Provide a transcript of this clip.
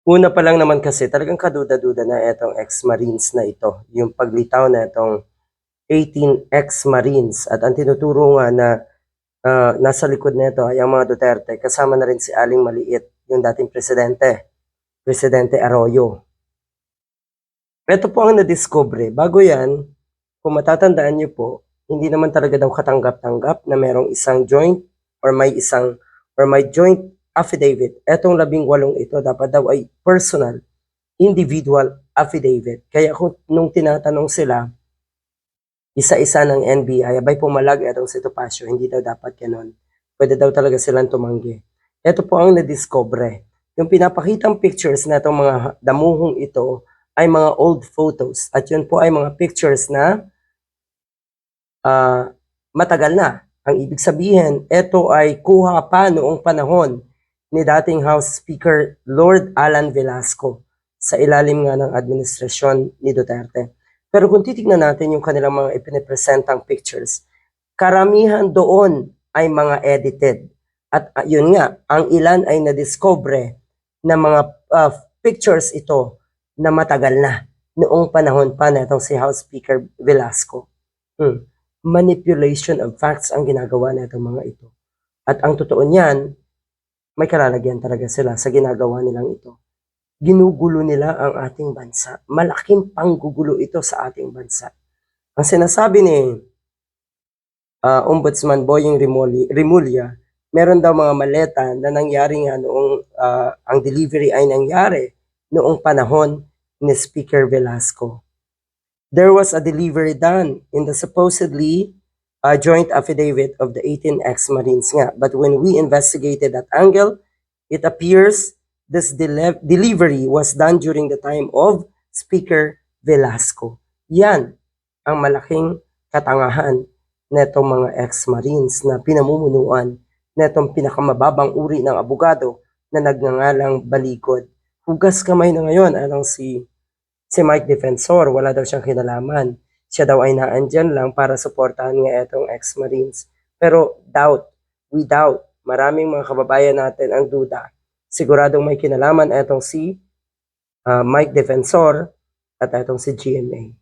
Una pa lang naman kasi talagang kaduda-duda na itong ex-Marines na ito, yung paglitaw na itong 18 ex-Marines at ang tinuturo nga na nasa likod nito ay ang mga Duterte, kasama na rin si Aling Maliit, yung dating Presidente Arroyo. Ito po ang nadiskubre. Bago yan, kung matatandaan niyo po, hindi naman talaga daw katanggap-tanggap na merong isang joint or may joint affidavit. Etong 18 ito dapat daw ay personal, individual affidavit. Kaya nung tinatanong sila, isa-isa ng NBI, abay pumalag etong si Topacio, hindi daw dapat ganon. Pwede daw talaga silang tumanggi. Ito po ang nadiscover. Yung pinapakitang pictures na itong mga damuhong ito ay mga old photos. At yun po ay mga pictures na matagal na. Ang ibig sabihin, ito ay kuha pa noong panahon ni dating House Speaker Lord Alan Velasco sa ilalim nga ng administrasyon ni Duterte. Pero kung titignan natin yung kanilang mga ipinipresentang pictures, karamihan doon ay mga edited. At yun nga, ang ilan ay nadiscover na mga pictures ito na matagal na noong panahon pa na itong si House Speaker Velasco. Manipulation of facts ang ginagawa na itong mga ito. At ang totoo niyan, may kalalagyan talaga sila sa ginagawa nilang ito. Ginugulo nila ang ating bansa. Malaking panggugulo ito sa ating bansa. Ang sinasabi ni Ombudsman Boying Rimulya, meron daw mga maleta na nangyari nga noong ang delivery ay nangyari noong panahon ni Speaker Velasco. There was a delivery done in the supposedly joint affidavit of the 18 ex-Marines nga. But when we investigated that angle, it appears this delivery was done during the time of Speaker Velasco. Yan ang malaking katangahan netong mga ex-Marines na pinamumunuan netong pinakamababang uri ng abogado na nagngangalang Balikod. Hugas kamay na ngayon anong si Mike Defensor, wala daw siyang kinalaman. Siya daw ay naandyan lang para suportahan nga itong ex-Marines. Pero we doubt, maraming mga kababayan natin ang duda. Siguradong may kinalaman itong si Mike Defensor at itong si GMA.